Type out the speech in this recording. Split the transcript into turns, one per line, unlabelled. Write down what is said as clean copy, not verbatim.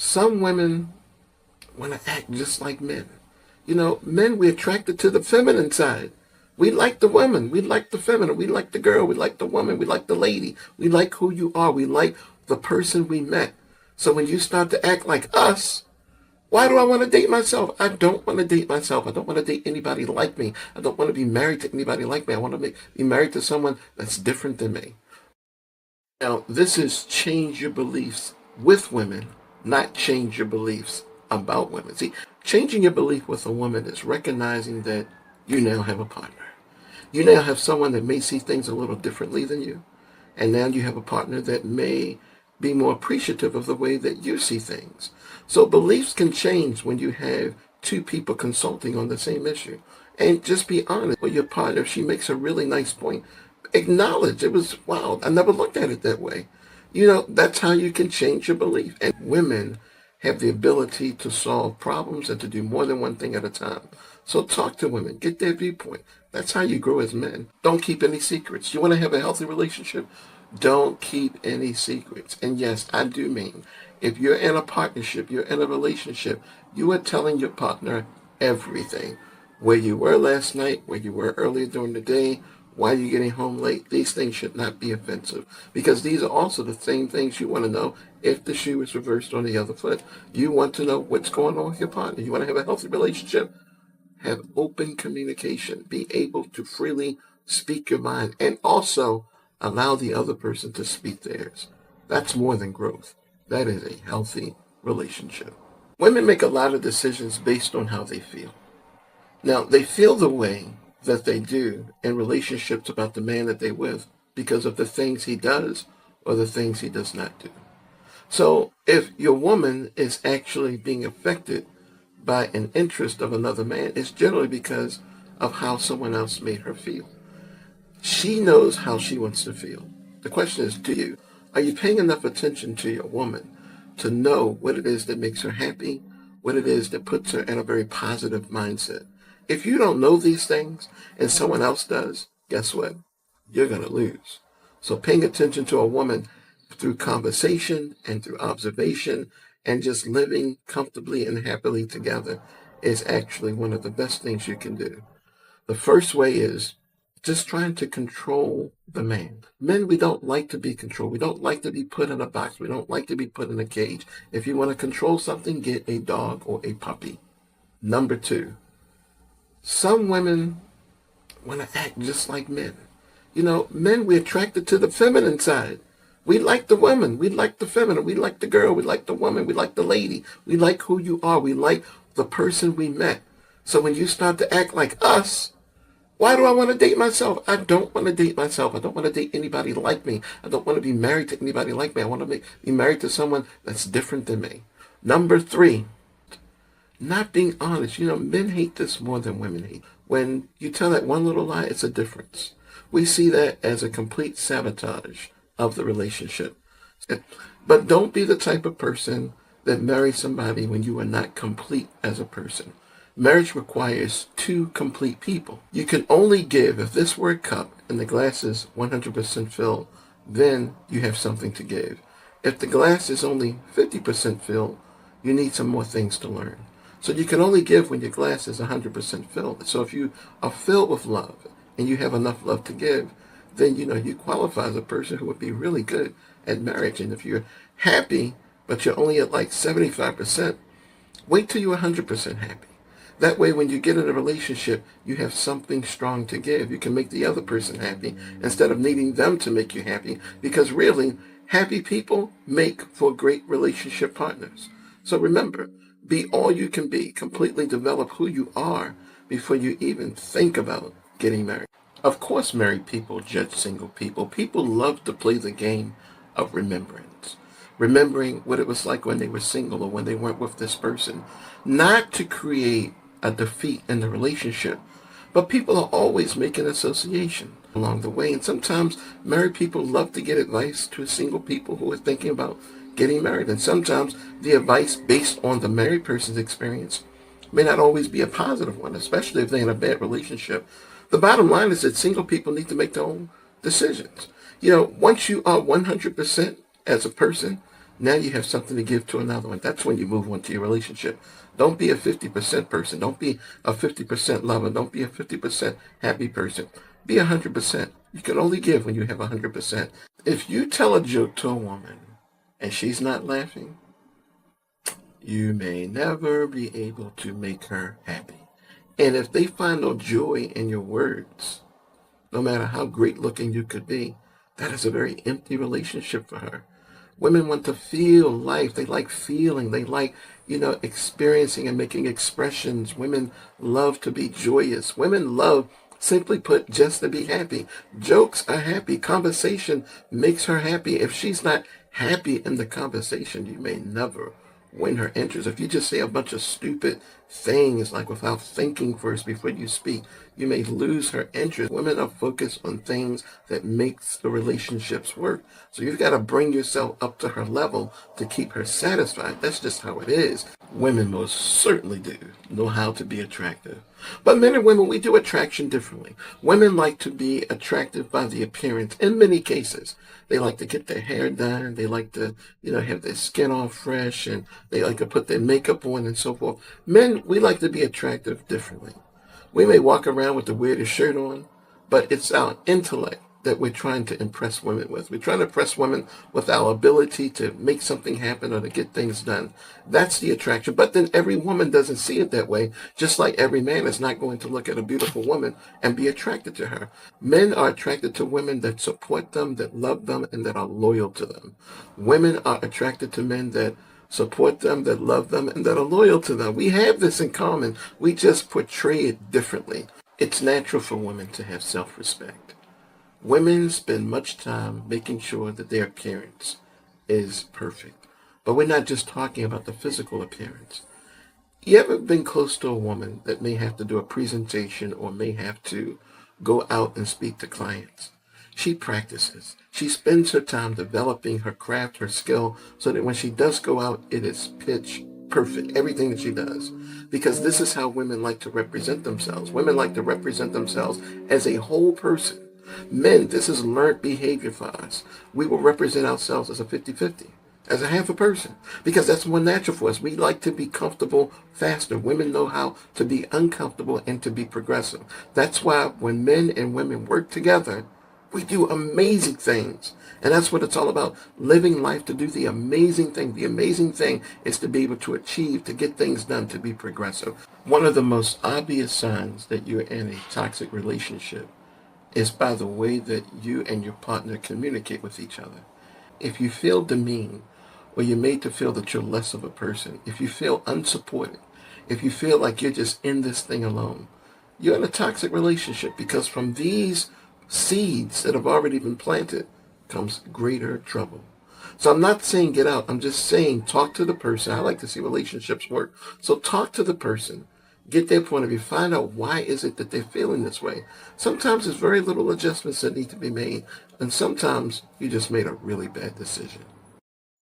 Some women want to act just like men. Men, we're attracted to the feminine side. We like the woman. We like the feminine. We like the girl. We like the woman. We like the lady. We like who you are. We like the person we met. So when you start to act like us, why do I want to date myself? I don't want to date myself. I don't want to date anybody like me. I don't want to be married to anybody like me. I want to be married to someone that's different than me. Now, this is change your beliefs with women, not change your beliefs about women. See, changing your belief with a woman is recognizing that you now have a partner. You now have someone that may see things a little differently than you. And now you have a partner that may be more appreciative of the way that you see things. So beliefs can change when you have two people consulting on the same issue. And just be honest with your partner. If she makes a really nice point, acknowledge it was, wow, I never looked at it that way. That's how you can change your belief. And women have the ability to solve problems and to do more than one thing at a time. So talk to women, get their viewpoint. That's how you grow as men. Don't keep any secrets. You want to have a healthy relationship? Don't keep any secrets. And yes, I do mean, if you're in a partnership, you're in a relationship, you are telling your partner everything. Where you were last night, where you were earlier during the day, why you're getting home late. These things should not be offensive, because these are also the same things you want to know if the shoe is reversed on the other foot. You want to know what's going on with your partner. You want to have a healthy relationship. Have open communication. Be able to freely speak your mind, and also allow the other person to speak theirs. That's more than growth. That is a healthy relationship. Women make a lot of decisions based on how they feel. Now, they feel the way that they do in relationships about the man that they're with because of the things he does or the things he does not do. So if your woman is actually being affected by an interest of another man, it's generally because of how someone else made her feel. She knows how she wants to feel. The question is, do you? Are you paying enough attention to your woman to know what it is that makes her happy, what it is that puts her in a very positive mindset? If you don't know these things and someone else does, guess what? You're going to lose. So paying attention to a woman through conversation and through observation and just living comfortably and happily together is actually one of the best things you can do. The first way is just trying to control the man. Men, we don't like to be controlled. We don't like to be put in a box. We don't like to be put in a cage. If you want to control something, get a dog or a puppy. Number 2, some women want to act just like men. Men, we're attracted to the feminine side. We like the woman. We like the feminine. We like the girl. We like the woman. We like the lady. We like who you are. We like the person we met. So when you start to act like us, why do I want to date myself? I don't want to date myself. I don't want to date anybody like me. I don't want to be married to anybody like me. I want to be married to someone that's different than me. Number 3, not being honest. Men hate this more than women hate. When you tell that one little lie, it's a difference. We see that as a complete sabotage of the relationship. But don't be the type of person that marries somebody when you are not complete as a person. Marriage requires 2 complete people. You can only give, if this were a cup and the glass is 100% filled, then you have something to give. If the glass is only 50% filled, you need some more things to learn. So you can only give when your glass is 100% filled. So if you are filled with love and you have enough love to give, then you qualify as a person who would be really good at marriage. And if you're happy, but you're only at like 75%, wait till you're 100% happy. That way, when you get in a relationship, you have something strong to give. You can make the other person happy instead of needing them to make you happy, because really, happy people make for great relationship partners. So remember, be all you can be. Completely develop who you are before you even think about getting married. Of course, married people judge single people. People love to play the game of remembrance. Remembering what it was like when they were single or when they weren't with this person. Not to create a defeat in the relationship, but people are always making association along the way. And sometimes married people love to get advice to single people who are thinking about getting married. And sometimes the advice based on the married person's experience may not always be a positive one, especially if they're in a bad relationship. The bottom line is that single people need to make their own decisions. Once you are 100% as a person, Now you have something to give to another one. That's when you move on to your relationship. Don't be a 50% person. Don't be a 50% lover. Don't be a 50% happy person. Be 100%. You can only give when you have 100%. If you tell a joke to a woman and she's not laughing, you may never be able to make her happy. And if they find no joy in your words, no matter how great looking you could be, that is a very empty relationship for her. Women want to feel life. They like feeling. They like, experiencing and making expressions. Women love to be joyous. Women love, simply put, just to be happy. Jokes are happy. Conversation makes her happy. If she's not happy in the conversation, you may never win her interest. If you just say a bunch of stupid things, like without thinking first before you speak, you may lose her interest. Women are focused on things that makes the relationships work. So you've got to bring yourself up to her level to keep her satisfied. That's just how it is. Women most certainly do know how to be attractive. But men and women, we do attraction differently. Women like to be attractive by the appearance in many cases. They like to get their hair done. They like to, have their skin all fresh, and they like to put their makeup on and so forth. Men, we like to be attractive differently. We may walk around with the weirdest shirt on, but it's our intellect that we're trying to impress women with. We're trying to impress women with our ability to make something happen or to get things done. That's the attraction. But then every woman doesn't see it that way, just like every man is not going to look at a beautiful woman and be attracted to her. Men are attracted to women that support them, that love them, and that are loyal to them. Women are attracted to men that support them, that love them, and that are loyal to them. We have this in common. We just portray it differently. It's natural for women to have self-respect. Women spend much time making sure that their appearance is perfect. But we're not just talking about the physical appearance. You ever been close to a woman that may have to do a presentation or may have to go out and speak to clients? She practices. She spends her time developing her craft, her skill, so that when she does go out, it is pitch perfect, everything that she does. Because this is how women like to represent themselves. Women like to represent themselves as a whole person. Men, this is learned behavior for us. We will represent ourselves as a 50-50, as a half a person, because that's more natural for us. We like to be comfortable faster. Women know how to be uncomfortable and to be progressive. That's why when men and women work together, we do amazing things. And that's what it's all about, living life to do the amazing thing. The amazing thing is to be able to achieve, to get things done, to be progressive. One of the most obvious signs that you're in a toxic relationship is by the way that you and your partner communicate with each other. If you feel demeaned, or you're made to feel that you're less of a person, if you feel unsupported, if you feel like you're just in this thing alone, you're in a toxic relationship, because from these seeds that have already been planted comes greater trouble. So I'm not saying get out. I'm just saying talk to the person. I like to see relationships work. So talk to the person. Get their point of view. Find out why is it that they're feeling this way. Sometimes there's very little adjustments that need to be made. And sometimes you just made a really bad decision.